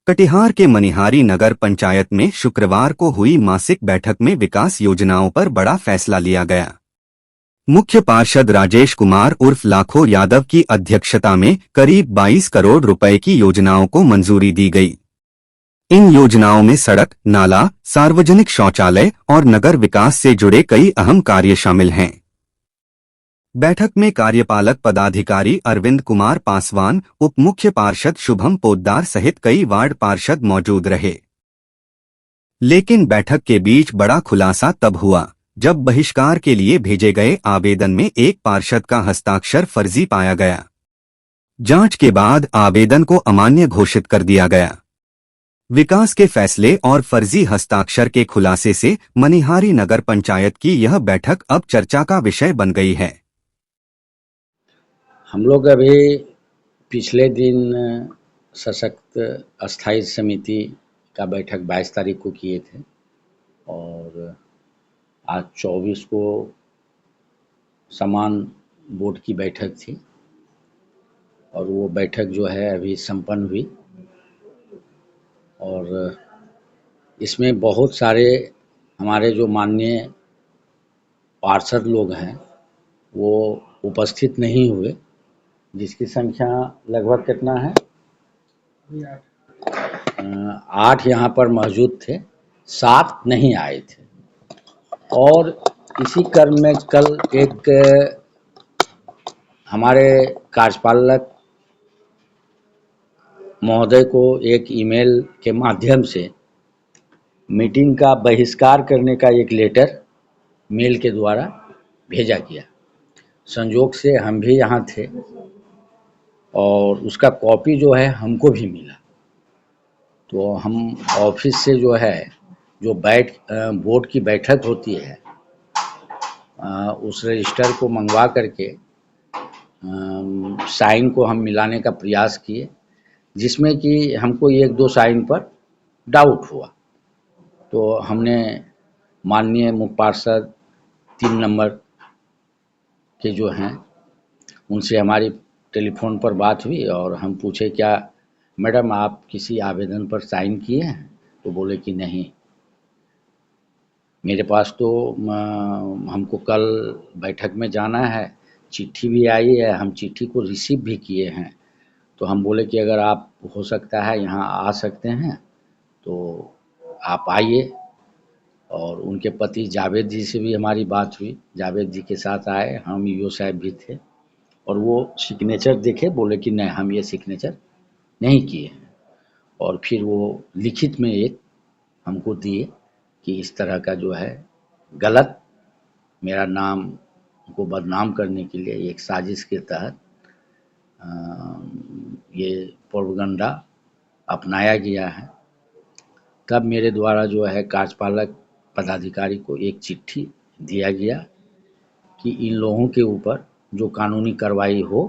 कटिहार के मनिहारी नगर पंचायत में शुक्रवार को हुई मासिक बैठक में विकास योजनाओं पर बड़ा फैसला लिया गया। मुख्य पार्षद राजेश कुमार उर्फ लाखो यादव की अध्यक्षता में करीब 22 करोड़ रुपए की योजनाओं को मंजूरी दी गई। इन योजनाओं में सड़क, नाला, सार्वजनिक शौचालय और नगर विकास से जुड़े कई अहम कार्य शामिल हैं। बैठक में कार्यपालक पदाधिकारी अरविंद कुमार पासवान, उप मुख्य पार्षद शुभम पोद्दार सहित कई वार्ड पार्षद मौजूद रहे। लेकिन बैठक के बीच बड़ा खुलासा तब हुआ जब बहिष्कार के लिए भेजे गए आवेदन में एक पार्षद का हस्ताक्षर फर्जी पाया गया। जांच के बाद आवेदन को अमान्य घोषित कर दिया गया। विकास के फैसले और फर्जी हस्ताक्षर के खुलासे से मनिहारी नगर पंचायत की यह बैठक अब चर्चा का विषय बन गई है। हम लोग अभी पिछले दिन सशक्त अस्थायी समिति का बैठक 22 तारीख को किए थे और आज 24 को समान बोर्ड की बैठक थी और वो बैठक जो है अभी संपन्न हुई और इसमें बहुत सारे हमारे जो माननीय पार्षद लोग हैं वो उपस्थित नहीं हुए, जिसकी संख्या लगभग कितना है 8 यहाँ पर मौजूद थे, 7 नहीं आए थे। और इसी क्रम में कल एक हमारे कार्यपालक महोदय को एक ईमेल के माध्यम से मीटिंग का बहिष्कार करने का एक लेटर मेल के द्वारा भेजा गया। संयोग से हम भी यहाँ थे और उसका कॉपी जो है हमको भी मिला, तो हम ऑफिस से जो है जो बोर्ड की बैठक होती है उस रजिस्टर को मंगवा करके साइन को हम मिलाने का प्रयास किए, जिसमें कि हमको 1-2 साइन पर डाउट हुआ। तो हमने माननीय मुख्य पार्षद 3 नंबर के जो हैं उनसे हमारी टेलीफोन पर बात हुई और हम पूछे क्या मैडम आप किसी आवेदन पर साइन किए हैं? तो बोले कि नहीं, मेरे पास तो हमको कल बैठक में जाना है, चिट्ठी भी आई है, हम चिट्ठी को रिसीव भी किए हैं। तो हम बोले कि अगर आप हो सकता है यहाँ आ सकते हैं तो आप आइए। और उनके पति जावेद जी से भी हमारी बात हुई, जावेद जी के साथ आए, हम ईओ साहब भी थे और वो सिग्नेचर देखे, बोले कि नहीं हम ये सिग्नेचर नहीं किए हैं। और फिर वो लिखित में एक हमको दिए कि इस तरह का जो है गलत मेरा नाम को बदनाम करने के लिए एक साजिश के तहत ये प्रोपेगेंडा अपनाया गया है। तब मेरे द्वारा जो है कार्यपालक पदाधिकारी को एक चिट्ठी दिया गया कि इन लोगों के ऊपर जो कानूनी कार्रवाई हो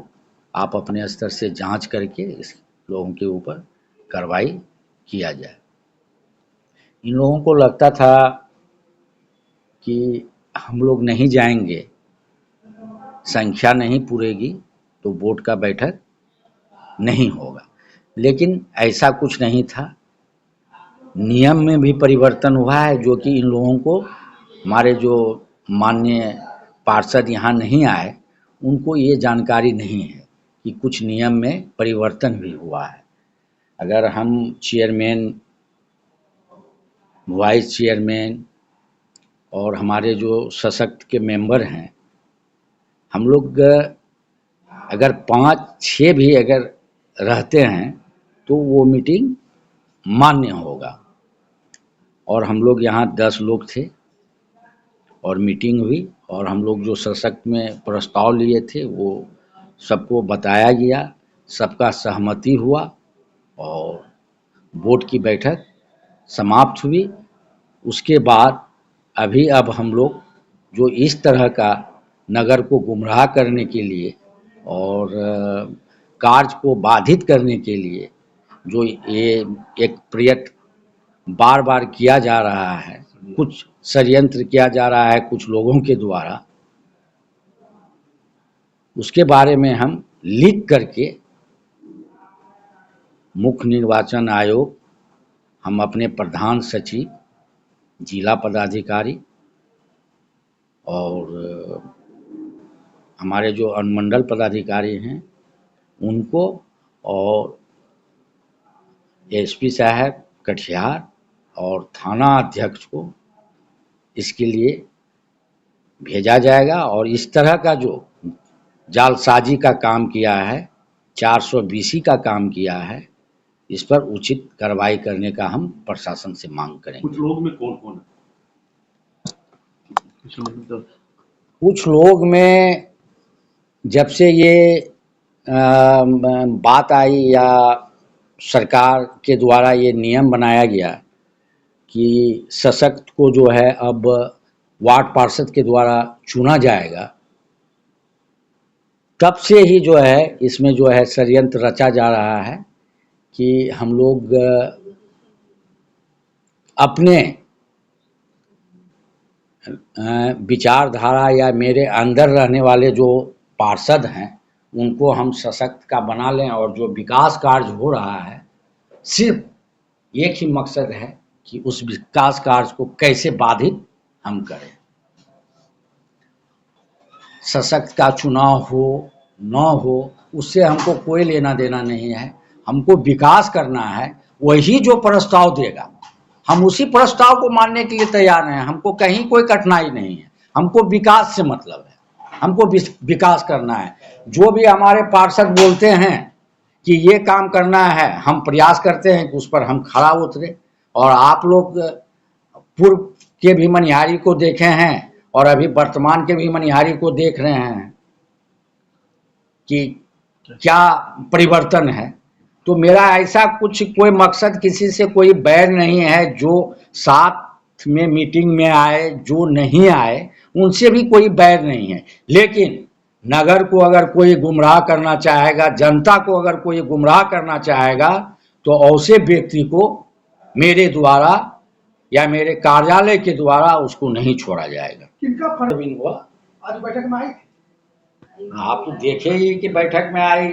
आप अपने स्तर से जांच करके इस लोगों के ऊपर कार्रवाई किया जाए। इन लोगों को लगता था कि हम लोग नहीं जाएंगे, संख्या नहीं पूरेगी तो बोर्ड का बैठक नहीं होगा, लेकिन ऐसा कुछ नहीं था। नियम में भी परिवर्तन हुआ है, जो कि इन लोगों को हमारे जो माननीय पार्षद यहाँ नहीं आए उनको ये जानकारी नहीं है कि कुछ नियम में परिवर्तन भी हुआ है। अगर हम चेयरमैन, वाइस चेयरमैन और हमारे जो सशक्त के मेंबर हैं, हम लोग अगर 5-6 भी अगर रहते हैं तो वो मीटिंग मान्य होगा। और हम लोग यहाँ 10 लोग थे और मीटिंग हुई और हम लोग जो सशक्त में प्रस्ताव लिए थे वो सबको बताया गया, सबका सहमति हुआ और बोर्ड की बैठक समाप्त हुई। उसके बाद अब हम लोग जो इस तरह का नगर को गुमराह करने के लिए और कार्य को बाधित करने के लिए जो ये एक प्रयत्न बार बार किया जा रहा है, कुछ षड्यंत्र किया जा रहा है कुछ लोगों के द्वारा, उसके बारे में हम लिख करके मुख्य निर्वाचन आयोग हम अपने प्रधान सचिव, जिला पदाधिकारी और हमारे जो अनुमंडल पदाधिकारी हैं उनको और एसपी साहब कटिहार और थाना अध्यक्ष को इसके लिए भेजा जाएगा। और इस तरह का जो जालसाजी का काम किया है, 420 का काम किया है, इस पर उचित कार्रवाई करने का हम प्रशासन से मांग करेंगे। कुछ लोग में कौन कौन है? कुछ लोग में जब से ये बात आई या सरकार के द्वारा ये नियम बनाया गया कि सशक्त को जो है अब वार्ड पार्षद के द्वारा चुना जाएगा, तब से ही जो है इसमें जो है षड्यंत्र रचा जा रहा है कि हम लोग अपने विचारधारा या मेरे अंदर रहने वाले जो पार्षद हैं उनको हम सशक्त का बना लें और जो विकास कार्य हो रहा है सिर्फ एक ही मकसद है कि उस विकास कार्य को कैसे बाधित हम करें। सशक्त का चुनाव हो न हो उससे हमको कोई लेना देना नहीं है, हमको विकास करना है। वही जो प्रस्ताव देगा हम उसी प्रस्ताव को मानने के लिए तैयार हैं, हमको कहीं कोई कठिनाई नहीं है, हमको विकास से मतलब है, हमको विकास करना है। जो भी हमारे पार्षद बोलते हैं कि ये काम करना है, हम प्रयास करते हैं कि उस पर हम खरा उतरे। और आप लोग पूर्व के भी मनिहारी को देखे हैं और अभी वर्तमान के भी मनिहारी को देख रहे हैं कि क्या परिवर्तन है। तो मेरा ऐसा कुछ कोई मकसद, किसी से कोई बैर नहीं है। जो साथ में मीटिंग में आए, जो नहीं आए, उनसे भी कोई बैर नहीं है। लेकिन नगर को अगर कोई गुमराह करना चाहेगा, जनता को अगर कोई गुमराह करना चाहेगा, तो ऐसे व्यक्ति को मेरे द्वारा या मेरे कार्यालय के द्वारा उसको नहीं छोड़ा जाएगा। किनका फर्क हुआ आज बैठक में आई? आप तो देखे ही कि बैठक में आई,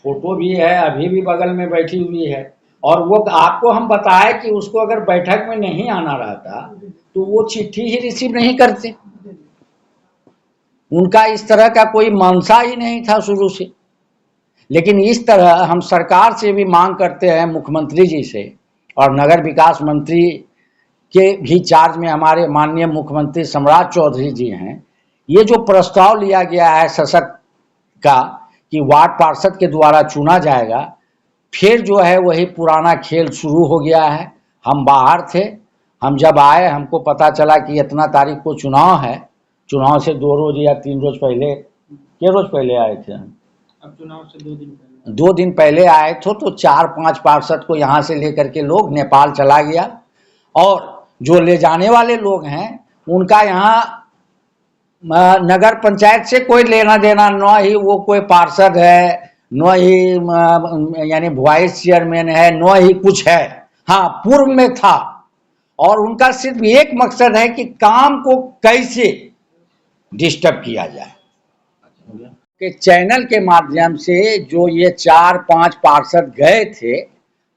फोटो भी है, अभी भी बगल में बैठी हुई है। और वो आपको हम बताए कि उसको अगर बैठक में नहीं आना रहता तो वो चिट्ठी ही रिसीव नहीं करते। उनका इस तरह का कोई मंशा ही नहीं था शुरू से। लेकिन इस तरह हम सरकार से भी मांग करते हैं, मुख्यमंत्री जी से, और नगर विकास मंत्री के भी चार्ज में हमारे माननीय मुख्यमंत्री सम्राट चौधरी जी हैं। ये जो प्रस्ताव लिया गया है सशक्त का कि वार्ड पार्षद के द्वारा चुना जाएगा, फिर जो है वही पुराना खेल शुरू हो गया है। हम बाहर थे, हम जब आए हमको पता चला कि इतना तारीख को चुनाव है। चुनाव से 2 रोज या 3 रोज पहले, के रोज पहले आए थे हम? अब चुनाव से 2 दिन पहले 2 दिन पहले आए थे। तो 4-5 पार्षद को यहाँ से लेकर के लोग नेपाल चला गया। और जो ले जाने वाले लोग हैं उनका यहाँ नगर पंचायत से कोई लेना देना, न ही वो कोई पार्षद है, न ही यानी वाइस चेयरमैन है, न ही कुछ है। हाँ, पूर्व में था। और उनका सिर्फ एक मकसद है कि काम को कैसे डिस्टर्ब किया जाए। के चैनल के माध्यम से जो ये 4-5 पार्षद गए थे,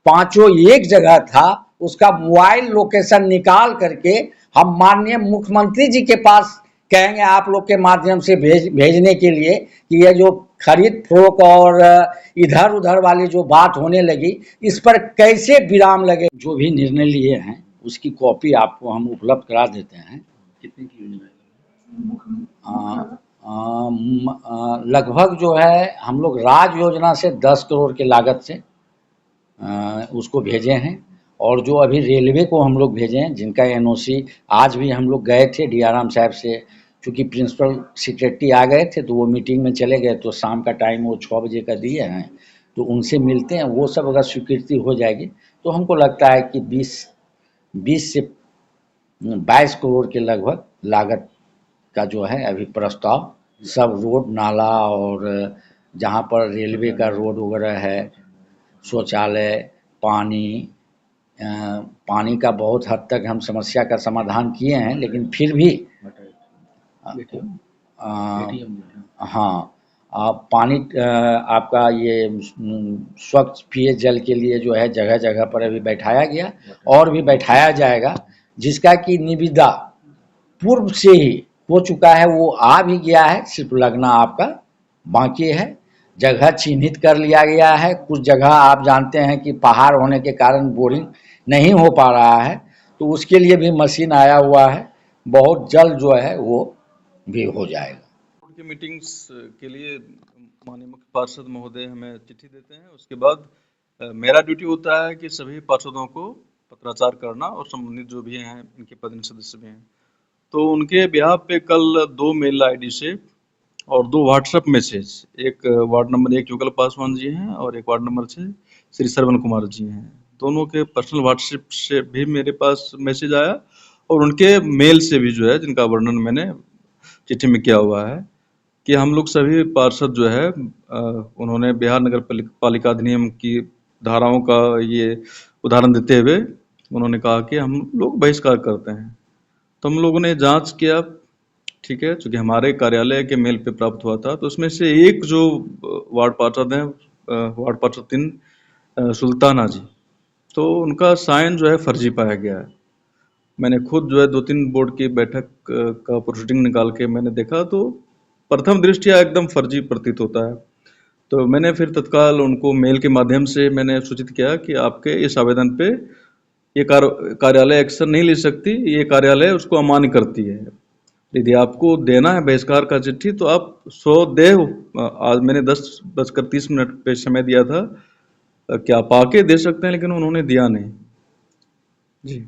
पांचों एक जगह था, उसका मोबाइल लोकेशन निकाल करके हम माननीय मुख्यमंत्री जी के पास कहेंगे आप लोग के माध्यम से भेजने के लिए कि ये जो खरीद फरोख्त और इधर उधर वाली जो बात होने लगी, इस पर कैसे विराम लगे। जो भी निर्णय लिए हैं उसकी कॉपी आपको हम उपलब्ध करा देते हैं। कितने की योजना है? लगभग जो है हम लोग राज योजना से 10 करोड़ के लागत से उसको भेजे हैं। और जो अभी रेलवे को हम लोग भेजे हैं, जिनका एनओसी आज भी हम लोग गए थे डीआरएम साहब से, चूँकि प्रिंसिपल सेक्रेटरी आ गए थे तो वो मीटिंग में चले गए, तो शाम का टाइम वो 6 बजे का दिए हैं, तो उनसे मिलते हैं। वो सब अगर स्वीकृति हो जाएगी तो हमको लगता है कि 20 से 22 करोड़ के लगभग लागत का जो है अभी प्रस्ताव, सब रोड नाला और जहाँ पर रेलवे का रोड वगैरह है, शौचालय, पानी का बहुत हद तक हम समस्या का समाधान किए हैं। लेकिन फिर भी हाँ, पानी आपका ये स्वच्छ पेय जल के लिए जो है जगह जगह पर अभी बैठाया गया और भी बैठाया जाएगा, जिसका कि निविदा पूर्व से ही हो चुका है, वो आ भी गया है, सिर्फ लगना आपका बाकी है। जगह चिन्हित कर लिया गया है। कुछ जगह आप जानते हैं कि पहाड़ होने के कारण बोरिंग नहीं हो पा रहा है, तो उसके लिए भी मशीन आया हुआ है, बहुत जल्द जो है वो भी हो जाएगा। बोर्ड की मीटिंग्स के लिए माननीय मुख्य पार्षद महोदय हमें चिट्ठी देते हैं। उसके बाद मेरा ड्यूटी होता है कि सभी पार्षदों को पत्राचार करना और संबंधित जो भी हैं इनके प्रतिनिधि सदस्य भी हैं, तो उनके बिहाफ पे कल 2 मेल आईडी से और 2 व्हाट्सएप मैसेज, एक वार्ड नंबर 1 युगल पासवान जी हैं और एक वार्ड नंबर 6 श्री श्रवण कुमार जी हैं, दोनों के पर्सनल व्हाट्सएप से भी मेरे पास मैसेज आया और उनके मेल से भी जो है, जिनका वर्णन मैंने चिट्ठी में किया हुआ है कि हम लोग सभी पार्षद जो है उन्होंने बिहार नगर पालिका अधिनियम की धाराओं का ये उदाहरण देते हुए उन्होंने कहा कि हम लोग बहिष्कार करते हैं। तो हम लोगों ने जांच किया, ठीक है, चूंकि हमारे कार्यालय के मेल पे प्राप्त हुआ था, तो उसमें से एक जो वार्ड पार्षद हैं, वार्ड पार्षद 3 सुल्ताना जी, तो उनका साइन जो है फर्जी पाया गया है। मैंने खुद जो है 2-3 बोर्ड की बैठक का प्रोसीडिंग निकाल के मैंने देखा, तो प्रथम दृष्टया एकदम फर्जी प्रतीत होता है। तो मैंने फिर तत्काल उनको मेल के माध्यम से मैंने सूचित किया कि आपके इस आवेदन पे ये कार्यालय एक्शन नहीं ले सकती, ये कार्यालय उसको अमान्य करती है। यदि आपको देना है बहिष्कार का चिट्ठी तो आप स्वदेव, आज मैंने 10:30 पे समय दिया था कि आप आके दे सकते हैं, लेकिन उन्होंने दिया नहीं जी।